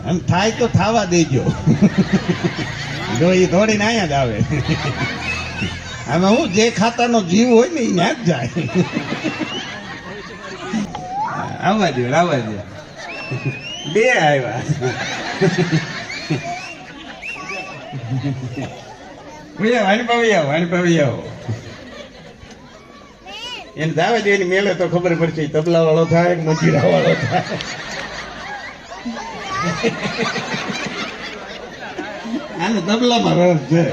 આમ થાય તો થાવા દેજો. જો એ થોડીને અહીંયા જ આવે. આમાં હું જે ખાતાનો જીવ હોય ને એ ન્યા જ જાય. આવવા દો આવવા દો. બે આવ્યા. વાણી પાવી આવો. એને દાવા દે એની મેળે તો ખબર પડશે તબલા વાળો થાય મંજીરા વાળો થાય. આને તબલામાં રસ છે.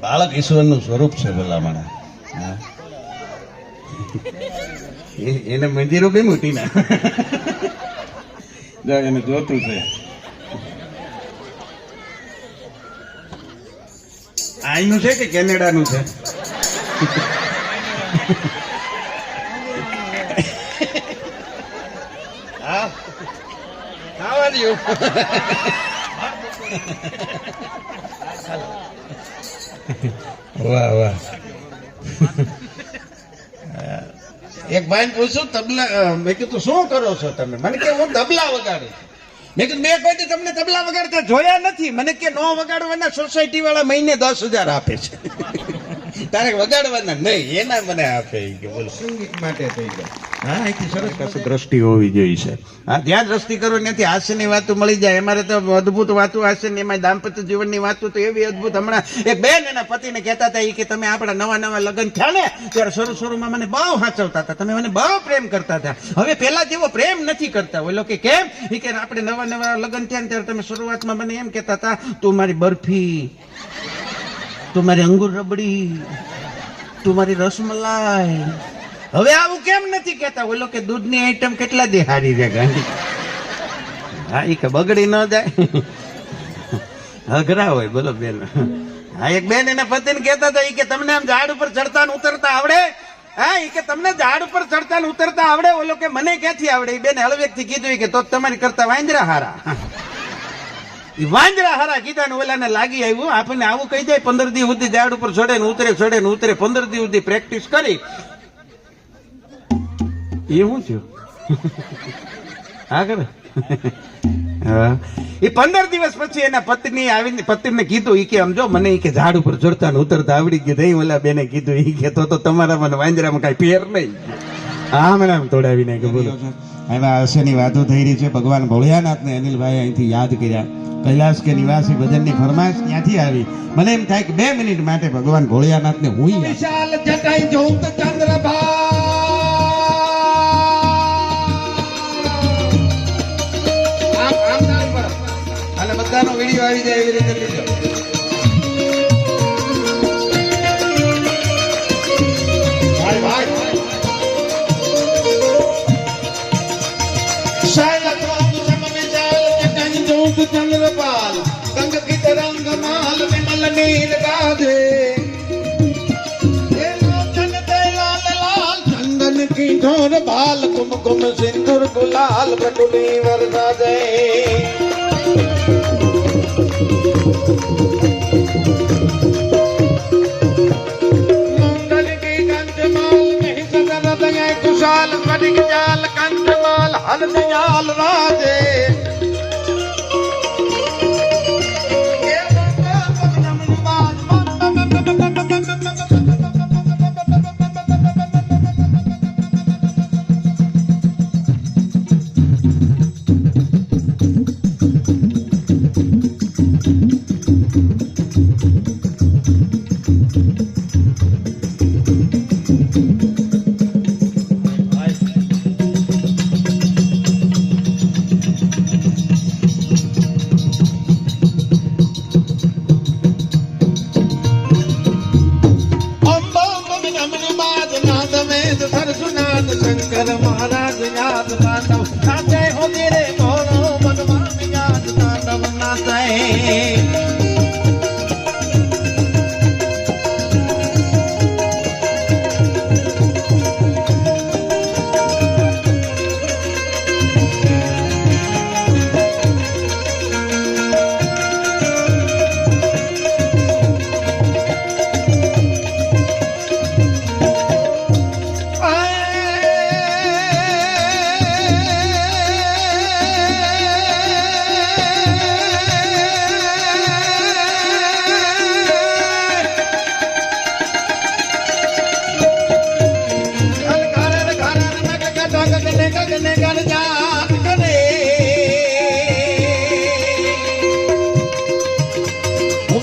બાળક ઈશ્વરનું સ્વરૂપ છે ભલામણા. એને મંદિરો બે મોટી ના એને જોતું છે. અહીંનું છે કે કેનેડાનું છે? હા ખાવા દઉં. વાહ વાહ. એક ભાઈ પૂછું તબલા, મેં કીધું શું કરો છો તમે? મને કે હું તબલા વગાડું. મેં કીધું મેં કોઈ તમને તબલા વગાડતા જોયા નથી. મને કે નો વગાડવાના સોસાયટી વાળા મહિને 10,000 આપે છે. તારે વગાડવાના નહીં એના મને આપે કે બોલો સંગીત માટે થઈ જાય. હા અહીંથી સરસ પાસે દ્રષ્ટિ હોવી જોઈએ છે. હા ત્યાં દ્રષ્ટિ કરો ત્યાંથી હાસ્યની વાતો મળી જાય. અમારે તો અદભુત વાતો હાસ્યની, એમાં દાંપત્ય જીવનની વાતો તો એવી અદભુત. હમણાં એક બેન એના પતિને કહેતા હતા કે તમે આપણા નવા લગ્ન થયા ને ત્યારે શરૂમાં મને બહુ સાચવતા હતા, તમે મને બહુ પ્રેમ કરતા હતા. હવે પેલા જેવો પ્રેમ નથી કરતા. ઓલો કે કેમ? કે આપણે નવા લગ્ન થયા ને ત્યારે તમે શરૂઆતમાં મને એમ કહેતા હતા તું મારી બરફી, તું મારી અંગુર રબડી, તું મારી રસમલાઈ. હવે આવું કેમ નથી કેતા? ઓલો કે દૂધની આઈટમ કેટલા દે હારી રે ગાંધી. હા એ કે બગડી ન જાય. અઘરા હોય બોલો બેન. હા એક બેન એના પતિને કહેતા હતા કે તમને આમ ઝાડ ઉપર ચડતા ને ઉતરતા આવડે? હા એ કે તમને ઝાડ ઉપર ચડતા ને ઉતરતા આવડે? ઓલો કે મને ક્યાંથી આવડે? એ બેન હળવેક થી કીધું કે તો તમારી કરતા વાંદરા હારા. વાંદરા હારા કીધા ને ઓલાને લાગી આવ્યું. આપણને આવું કહી જાય 15 દી સુધી ઝાડ ઉપર ચડે ને ઉતરે 15 દી સુધી પ્રેક્ટિસ કરી. એ શું થયું? હા કરે. એ 15 દિવસ પછી એના પત્ની આવીને પતિને કીધું કે સમજો મને કે ઝાડ ઉપર ચડતા ને ઉતરતા આવડી ગયું. નહીં ઓલા બેને કીધું કે તો તમારા મને વાંદરામાં કઈ ફેર નહીં. હા મને આમ તોડાવી નાખ્યું. બોલો એમાં હાસ્યની વાતો થઈ રહી છે. ભગવાન ભોળિયાનાથ ને અનિલભાઈ અહીંથી યાદ કર્યા. કૈલાસ કે નિવાસી ભજનની ફરમાઈશ ત્યાંથી આવી. મને એમ થાય કે 2 મિનિટ માટે ભગવાન ભોળિયાનાથ ને હું વિશાલ જટાઈ જોત ચંદ્રભા અને બધાનો વિડીયો આવી જાય એવી રીતે લીધો. ભાઈ ભાઈ चंद्रपाल गंग की तरंग माल विमल नील गाधे लोचन दे लाल लाल चंदन की ठोर बाल कुमकुम सिंदूर गुलाल बटुली वरसा दे मंगल की कंठमाल में सदर दया कुशाल स्फटिक जाल कंठमाल हल दयाल राधे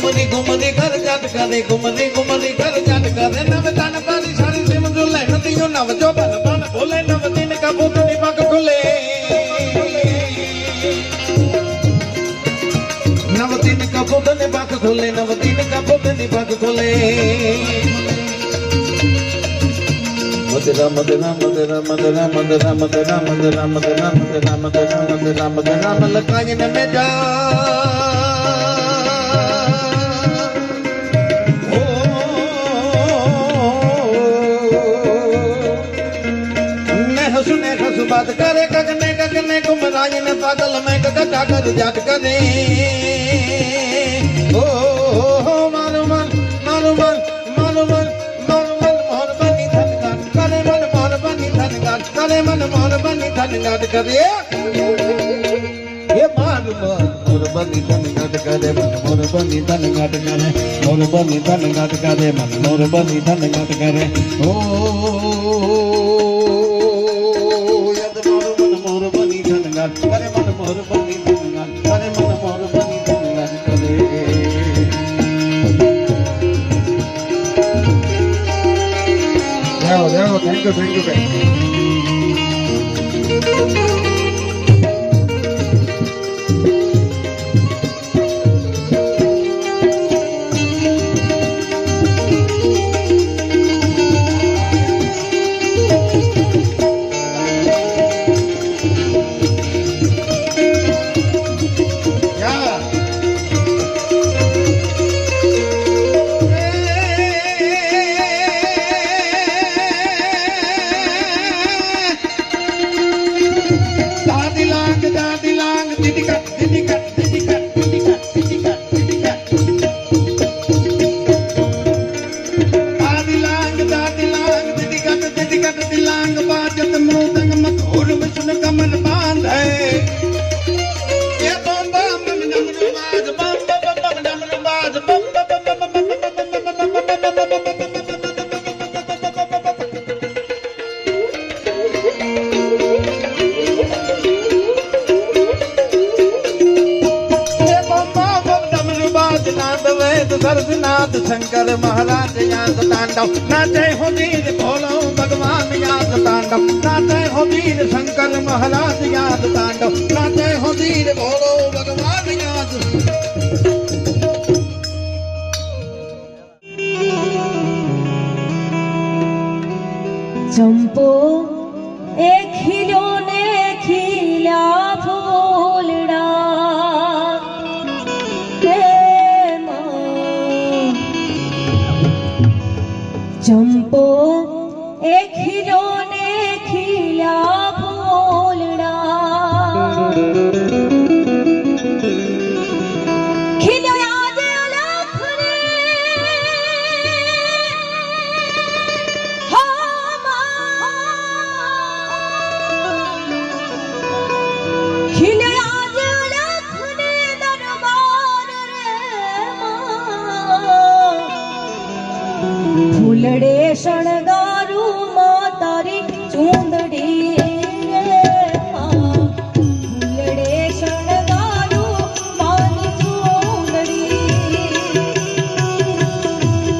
घुमरी घुमरी घर जाट करे घुमरी घुमरी घर जाट करे नव तन पारी सारी सिम झूले नदियों नव जो बन बन बोले नव दिन का बुद्धि पग खुले नव दिन का बुद्धि पग खुले नव दिन का बुद्धि पग खुले मदरा मदरा मदरा मदरा मदरा मदरा मदरा मदरा मदरा मदरा मदरा मदरा मलकाय न में जा सुने खसु बात करे गगने गगने गुमराय ने पागल में गगटा कर जाट करे ओ मारू मन मारू मन मारू मन मारू मन मोर बनी धन गाट करे मन मोर बनी धन गाट करे मन मोर बनी धन गाट करे ये मारू मन मोर बनी धन गाट करे मन मोर बनी धन गाट करे मोर बनी धन गाट करे मन मोर बनी धन गाट करे ओ करे मन मोर बनी धनगान करे मन मोर बनी धनगान करे जाओ थैंक यू कमल बांध है ये बम बम बम डमरू बाज बम बम बम डमरू बाज बम बम सरनाथ शंकर महाराज याद तांडव नाचे हो वीर भोलो भगवान याद तांडव नाचे हो वीर शंकर महाराज याद तांडव नाचे हो वीर भोलो भगवान याद चंपो एक खिलो ने खिला फूलड़ा चंपो एक खिलो ने खिला फूलड़ा खिलो याद अलख रे खिलो याद अलख रे दरबार रे फूलड़े शणगारू मां तारी चूंदड़ी फूलड़े शणगारू मानी चूंदड़ी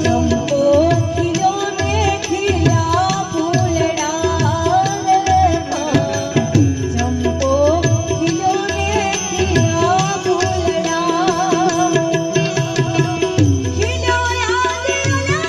चंपो खिलो ने खिला फूलड़ा चंपो खिलो ने खिला फूलड़ा खिलो याद अलग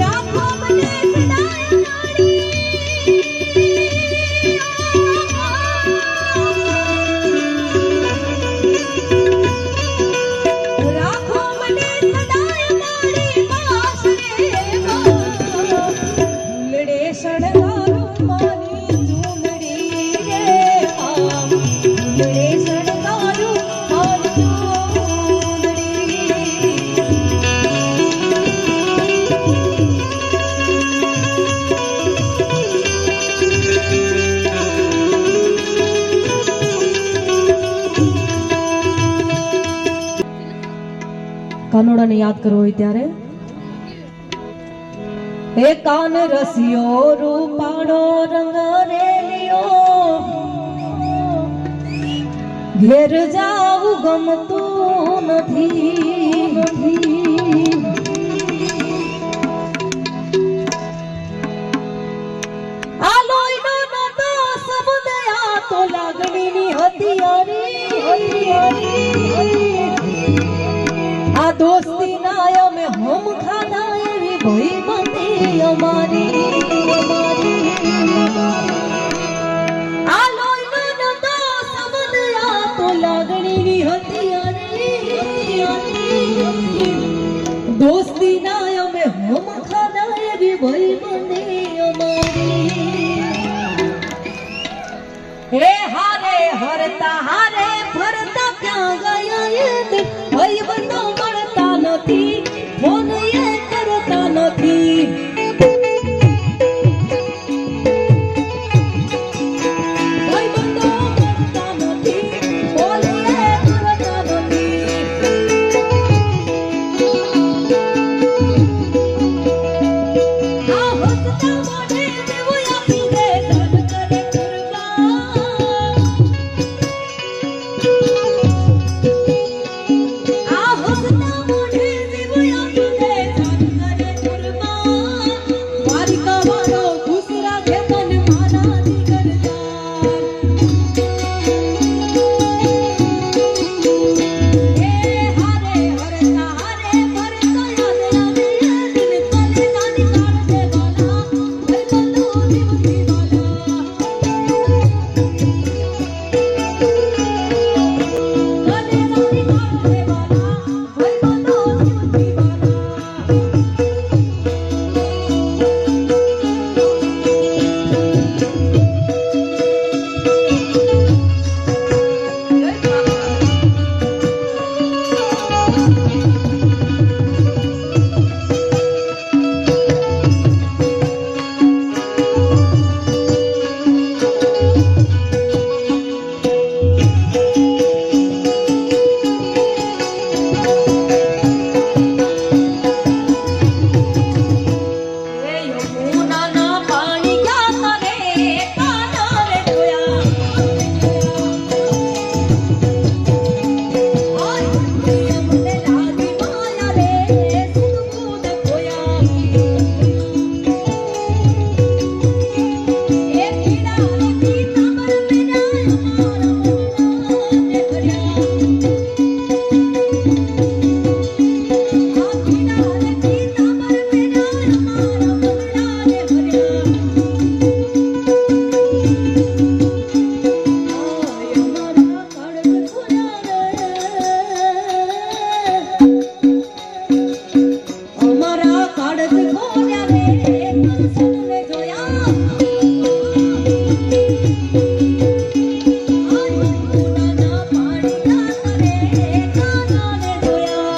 રાખો મને સદાય મારી રાખો મને સદાય મારી પાસ રે ફૂલડે સણગારું મારી ચૂંદડી રે ફૂલડે સણગારું મારી ચૂંદડી કાનોડાને યાદ કરવો હોય ત્યારે એ કાન રસિયો રૂપાળો રંગ રેલિયો ઘેર જાવું ગમતું નથી આ લોહીનો નતો શબ્દ આ તો લાગણીની હથિયારી આ દોસ્તી ના અમે હમ ખાધા એવી ભઈ બંધી અમારી આ લોહીનો નતો શબ્દ આ તો લાગણીની હથિયારી દોસ્તી ના અમે હમ ખાધા એવી ભઈ બંધી અમારી હે હારે હરતા હારે ફરતા ક્યાં ગયા એ ભાઈ બંધો મળતા નથી ફોન એ કરતા નથી ભાઈ બંધો મળતા નથી ફોન એ કરતા નથી આ હસતા મોઢે દેવું આપી દે ધન કરે કુરબાન આ હસતા મોઢે દેવું આપી દે ધન કરે કુરબાન દ્વારિકા વાળો ખુશ રાખે મન મારા દીકરદાર હે હારે હરતા હારે ફરતા યાદ આવે દિલ પલે નાની કાળ દે વાલા ભાઈ બંધો જીવતી વાલા કને નાની કાળ દે વાલા ભાઈ બંધો જીવતી એ યમુનાના પાણી ક્યાં કરે કાના રે જોયા આય મને લાગી માયા રે સુધબૂદ ખોયા એ કીડા રે પીતાંબર મેરા મારા મનને ભર્યા આ કીડા રે પીતાંબર મેરા મારા મનને ભર્યા અમારા કાળજ ખોલ્યા રે કંસને જોયા યમુનાના પાણી ક્યાં કરે કાનાને જોયા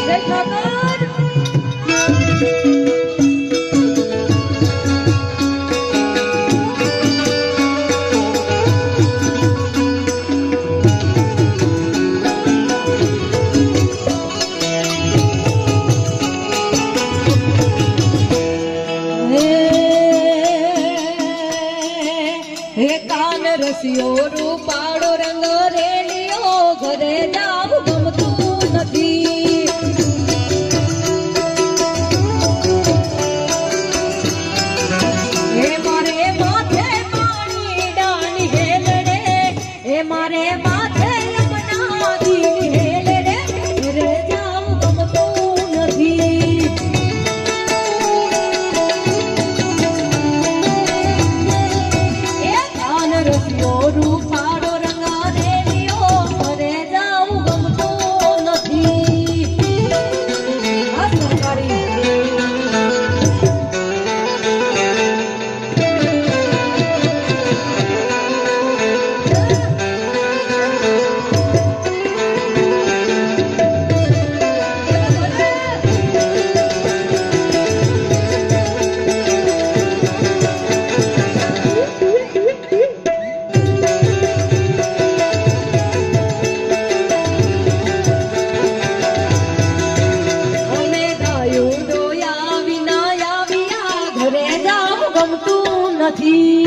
જય ઠાકર હે કાન રસિયો રૂપાળો રંગ રેલિયો ઘરે જાવું ગમતું નથી હે મારે માથે નથી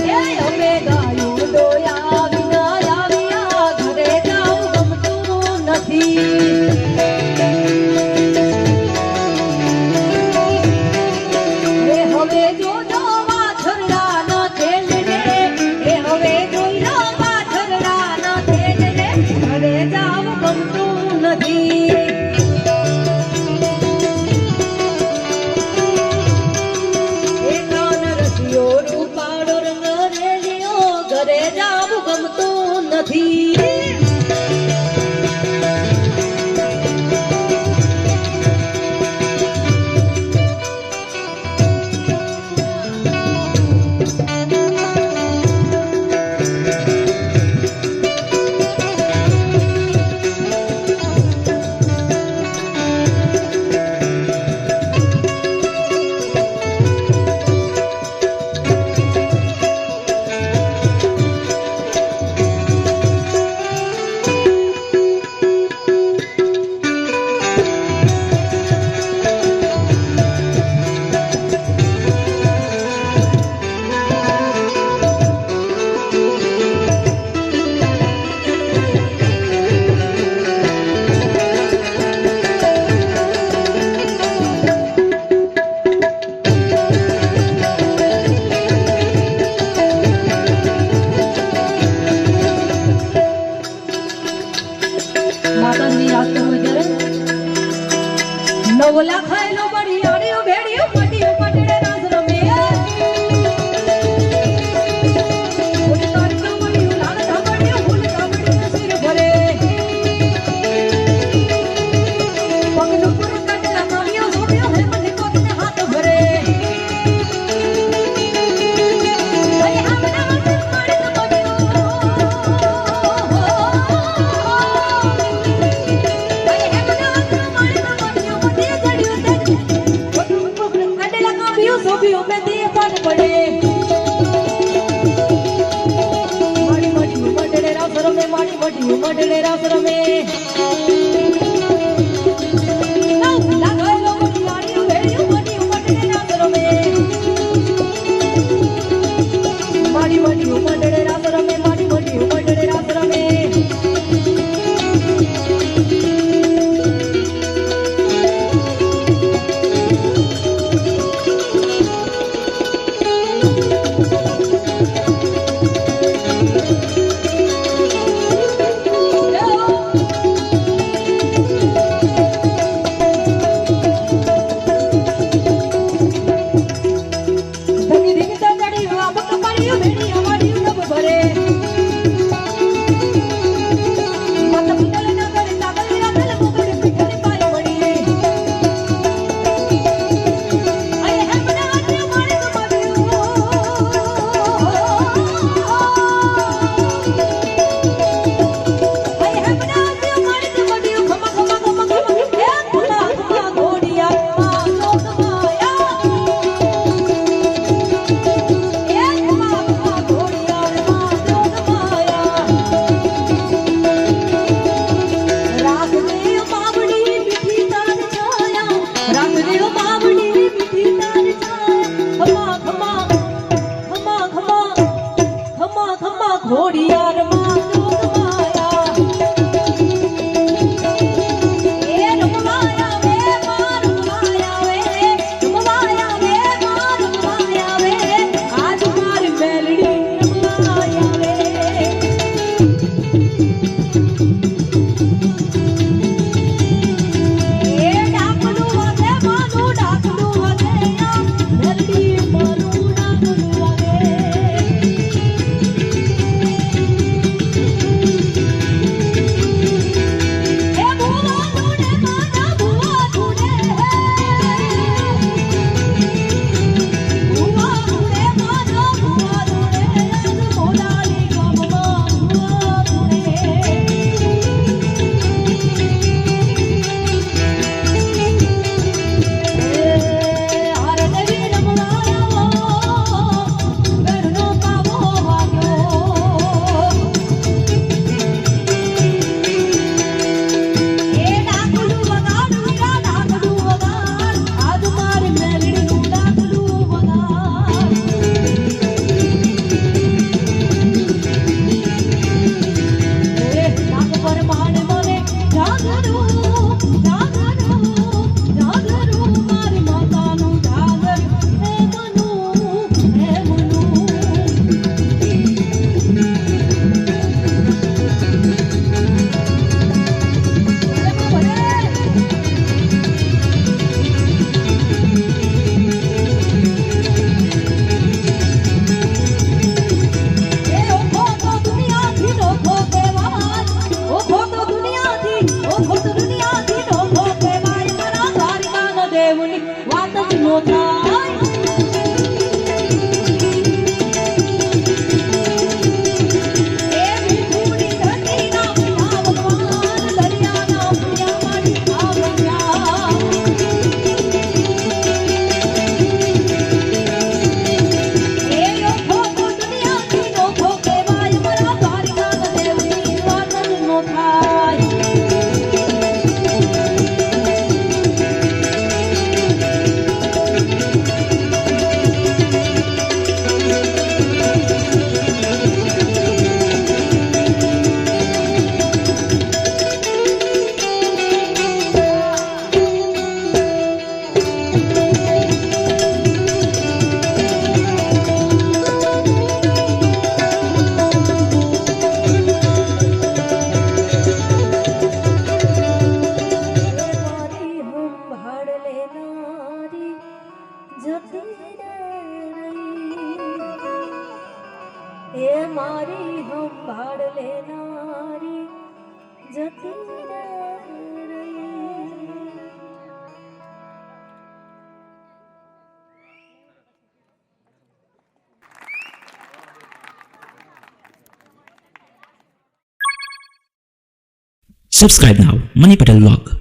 એ અમે ગાયું દોયા વિના આવ્યા ઘરે જાવું ગમતું નથી એ હવે જોજો વાછરડાના તેલને એ હવે જોઈલો વાછરડાના તેલને ઘરે જાવું ગમતું નથી એ કાન રસિયો રૂપાળો રંગ રેલિયો ઘરે જાવું ગમતું નથી માતાની યાદ કરું જ્યારે નવલા ખાયલો બળી આડ્યો ભેડ્યો મટીયો પટડે રાસ રમે ફૂલ તારીનો મળ્યું લાલ ધાબડ્યો ફૂલ ધાબડ્યો સિર ભરે પગનું પર કટલા માવ્યો સોપ્યો હે મને કોતને હાથ ભરે અરે આમના મત મારે તો સોપિયો મે દે પાન પડે માડી મડી મડડે રાસ રમે માડી મડી મડડે રાસ રમે નવ લાગલો મડી આડ્યો વાત જ નો થાય એ મીઠુડી ધરતીના પ્રિયા ભગવાન દરિયાના પ્રિયા મારી આવડ્યા એ યોખો તો દુનિયાથી નોખો કહેવાય મારા દ્વારિકા દેવની વાત જ નો થાય મારી સંભાળ લેનારી જતી રહી Subscribe now, Money Patel Vlog.